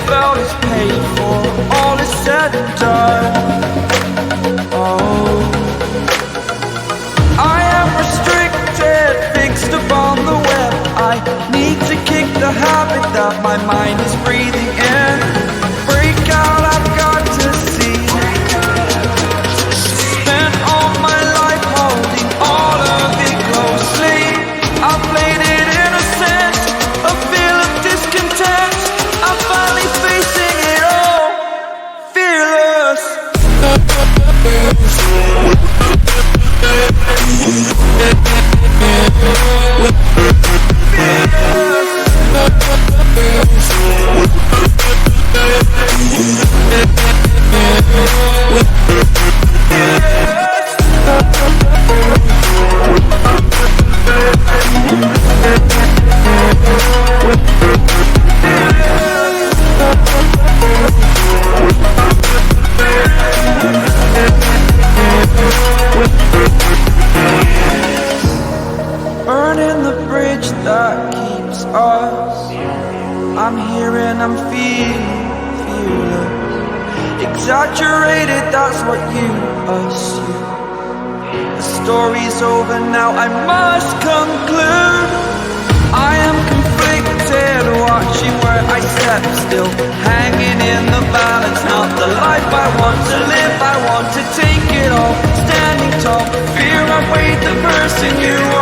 felt is paid for, all is said and done. Oh, I am restricted, fixed upon the web. I need to kick the habit that my mind is breathing in. Break out, I've got to see. Spent all my life holding all of it closely. I played it innocent, a feel of discontent. I'm finally facing it all, fearless. Burning the bridge that keeps us. I'm here and I'm fearless. Exaggerated, that's what you assume. The story's over now, I must conclude. I am conflicted, watching where I step still, hanging in the balance. Not the life I want to live, I want to take it all. Standing tall, fear I weighed the person you are.